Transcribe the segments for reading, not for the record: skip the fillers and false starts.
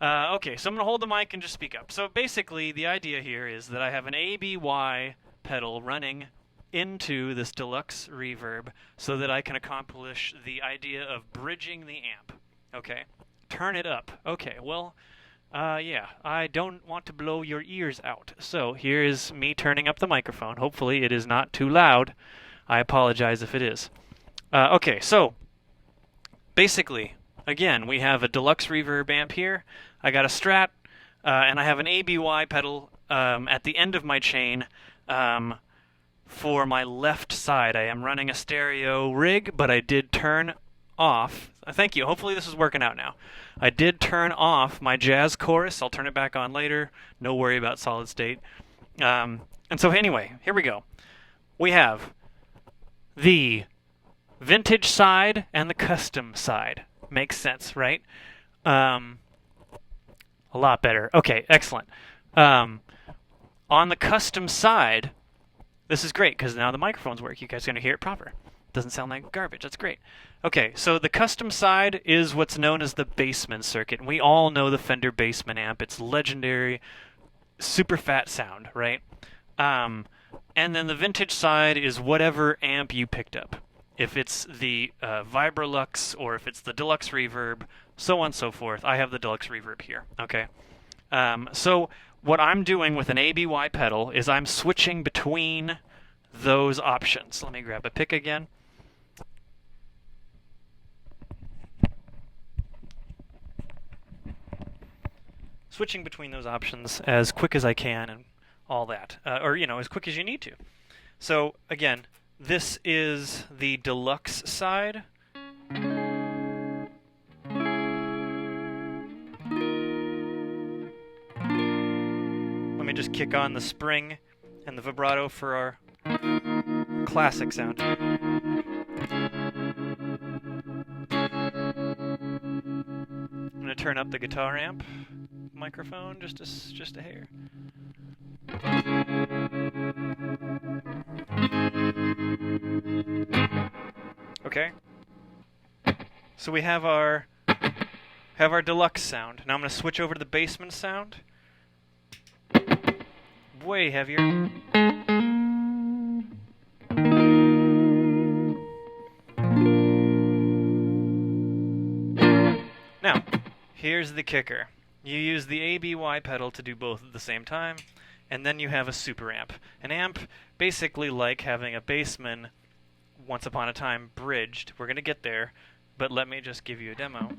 Okay, so I'm going to hold the mic and just speak up. So basically, the idea here is that I have an ABY pedal running into this deluxe reverb so that I can accomplish the idea of bridging the amp. Okay, turn it up. Okay, well, yeah, I don't want to blow your ears out. So here is me turning up the microphone. Hopefully it is not too loud. I apologize if it is. Okay, so basically, again, we have a deluxe reverb amp here. I got a Strat, and I have an ABY pedal at the end of my chain. For my left side, I am running a stereo rig, but I did turn off. Thank you. Hopefully this is working out now. I did turn off my jazz chorus. I'll turn it back on later. No worry about solid state. And so anyway, here we go. We have the vintage side and the custom side. Makes sense, right? A lot better. Okay, excellent. On the custom side, this is great because now the microphones work. You guys are going to hear it proper. Doesn't sound like garbage. That's great. Okay, so the custom side is what's known as the Bassman circuit. And we all know the Fender Bassman amp. It's legendary, super fat sound, right? And then the vintage side is whatever amp you picked up. If it's the Vibrolux or if it's the Deluxe Reverb, so on and so forth. I have the Deluxe Reverb here, okay? So what I'm doing with an ABY pedal is I'm switching between those options. Let me grab a pick again. Switching between those options as quick as I can and all that. Or, you know, as quick as you need to. So, again, this is the deluxe side. Let me just kick on the spring and the vibrato for our classic sound. I'm going to turn up the guitar amp microphone just a hair. Okay. So we have our deluxe sound. Now I'm going to switch over to the Bassman sound. Way heavier. Now, here's the kicker. You use the ABY pedal to do both at the same time, and then you have a super amp. An amp basically like having a Bassman once upon a time bridged. We're going to get there, but let me just give you a demo.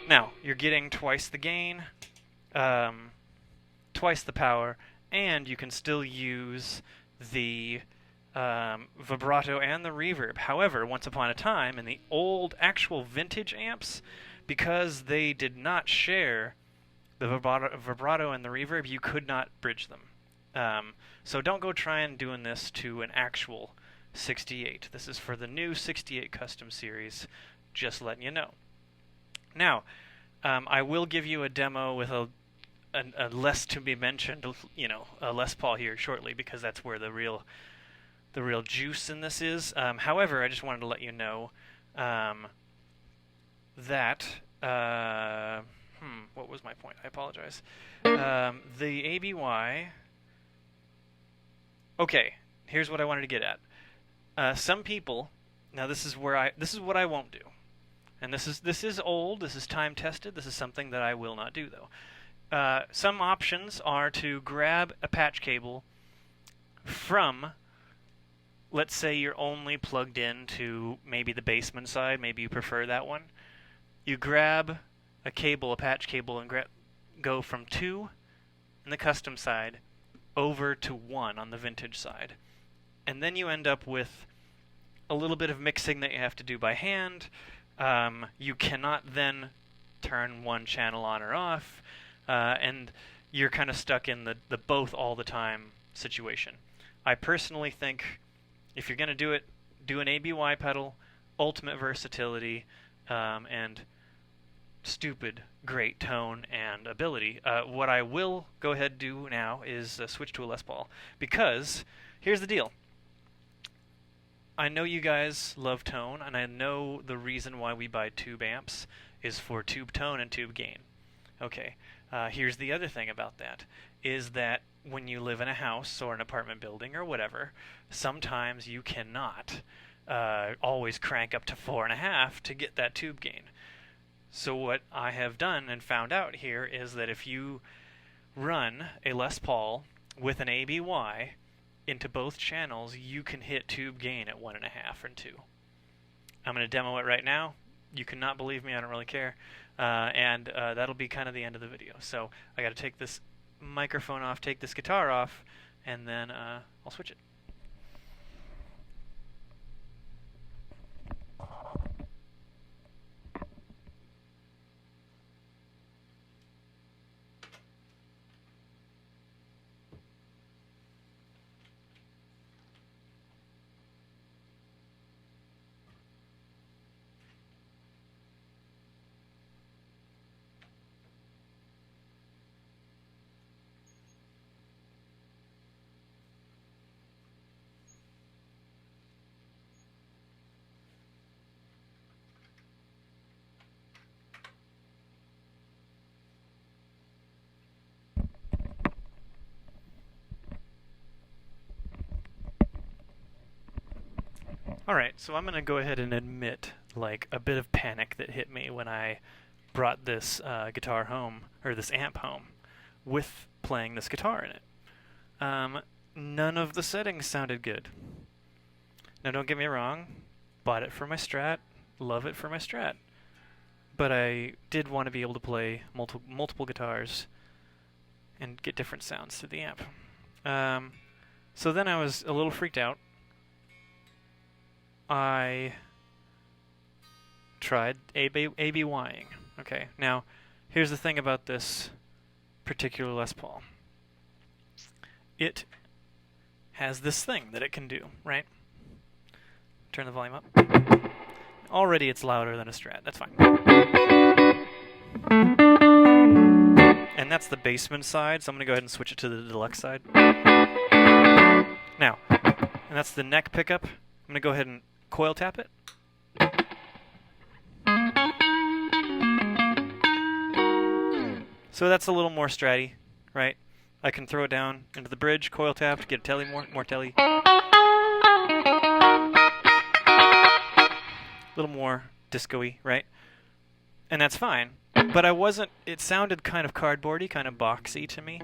Now, you're getting twice the gain, twice the power, and you can still use the vibrato and the reverb. However, once upon a time, in the old actual vintage amps, because they did not share the vibrato and the reverb, you could not bridge them. So don't go trying doing this to an actual 68. This is for the new 68 Custom Series, just letting you know. Now, I will give you a demo with a less to be mentioned, you know, a Les Paul here shortly, because that's where the real juice in this is. However, I just wanted to let you know that what was my point? I apologize. The ABY. Okay, here's what I wanted to get at. Some people. Now this is what I won't do. And this is old. This is time tested. This is something that I will not do though. Some options are to grab a patch cable from. Let's say you're only plugged in to maybe the Bassman side. Maybe you prefer that one. You grab a cable, a patch cable, and go from 2 in the custom side over to 1 on the vintage side. And then you end up with a little bit of mixing that you have to do by hand. You cannot then turn one channel on or off, and you're kind of stuck in the both all the time situation. I personally think if you're going to do it, do an ABY pedal, ultimate versatility, and stupid great tone and ability. What I will go ahead and do now is switch to a Les Paul, because here's the deal. I know you guys love tone, and I know the reason why we buy tube amps is for tube tone and tube gain. Okay, here's the other thing about that, is that when you live in a house or an apartment building or whatever, sometimes you cannot always crank up to 4.5 to get that tube gain. So what I have done and found out here is that if you run a Les Paul with an ABY into both channels, you can hit tube gain at 1.5 and 2. I'm going to demo it right now. You cannot believe me, I don't really care. And that'll be kind of the end of the video. So I got to take this microphone off, take this guitar off, and then I'll switch it. Alright, so I'm going to go ahead and admit, like, a bit of panic that hit me when I brought this guitar home, or this amp home, with playing this guitar in it. None of the settings sounded good. Now don't get me wrong, bought it for my Strat, love it for my Strat. But I did want to be able to play multiple guitars and get different sounds through the amp. So then I was a little freaked out. I tried ABYing. Okay, now here's the thing about this particular Les Paul. It has this thing that it can do, right? Turn the volume up. Already it's louder than a Strat, that's fine. And that's the basement side, so I'm going to go ahead and switch it to the deluxe side. Now, and that's the neck pickup. I'm going to go ahead and coil tap it. So that's a little more stratty, right? I can throw it down into the bridge, coil tapped, get a telly, more telly. A little more disco-y, right? And that's fine. But I wasn't, it sounded kind of cardboardy, kind of boxy to me.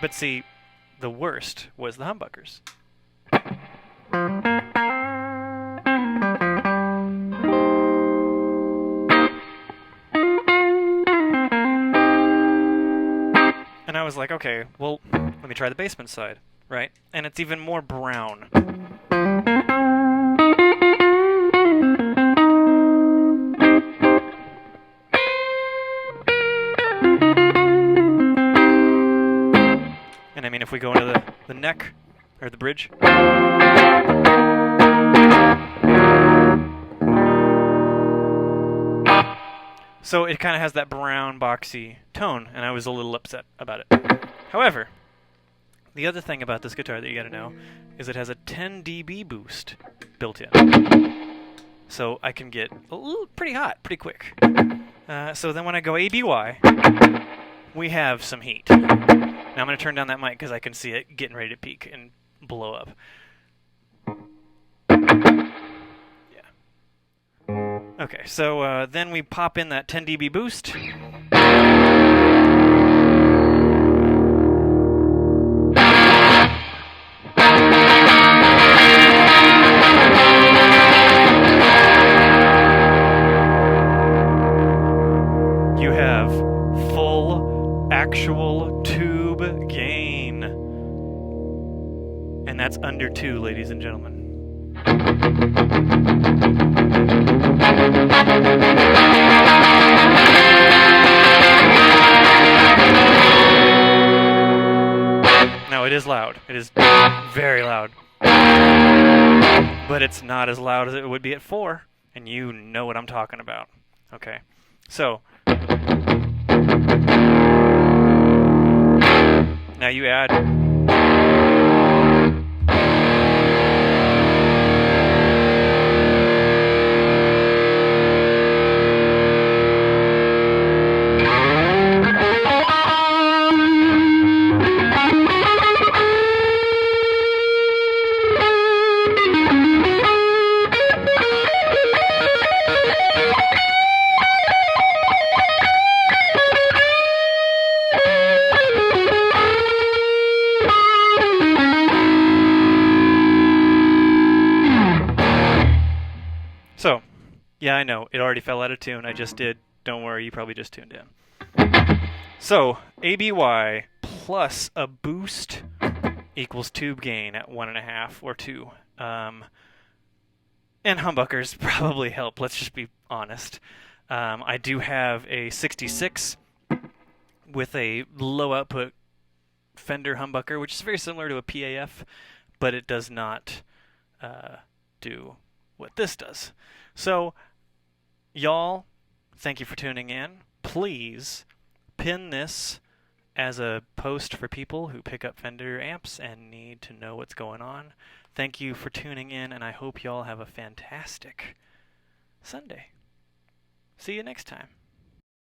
But see, the worst was the humbuckers. And I was like, okay, well, let me try the basement side, right? And it's even more brown. And I mean, if we go into the neck, or the bridge. So it kind of has that brown, boxy tone, and I was a little upset about it. However, the other thing about this guitar that you gotta know is it has a 10 dB boost built in. So I can get a little pretty hot, pretty quick. So then when I go ABY, we have some heat. Now I'm going to turn down that mic because I can see it getting ready to peak and blow up. Yeah. Okay, so then we pop in that 10 dB boost. You have full actual tube gain. And that's under 2, ladies and gentlemen. Now it is loud. It is very loud. But it's not as loud as it would be at 4. And you know what I'm talking about. Okay, so now you add. So, yeah, I know, it already fell out of tune. I just did. Don't worry, you probably just tuned in. So, ABY plus a boost equals tube gain at 1.5 or 2. And humbuckers probably help, let's just be honest. I do have a 66 with a low output Fender humbucker, which is very similar to a PAF, but it does not do what this does. So, y'all, thank you for tuning in. Please pin this as a post for people who pick up Fender amps and need to know what's going on. Thank you for tuning in, and I hope y'all have a fantastic Sunday. See you next time.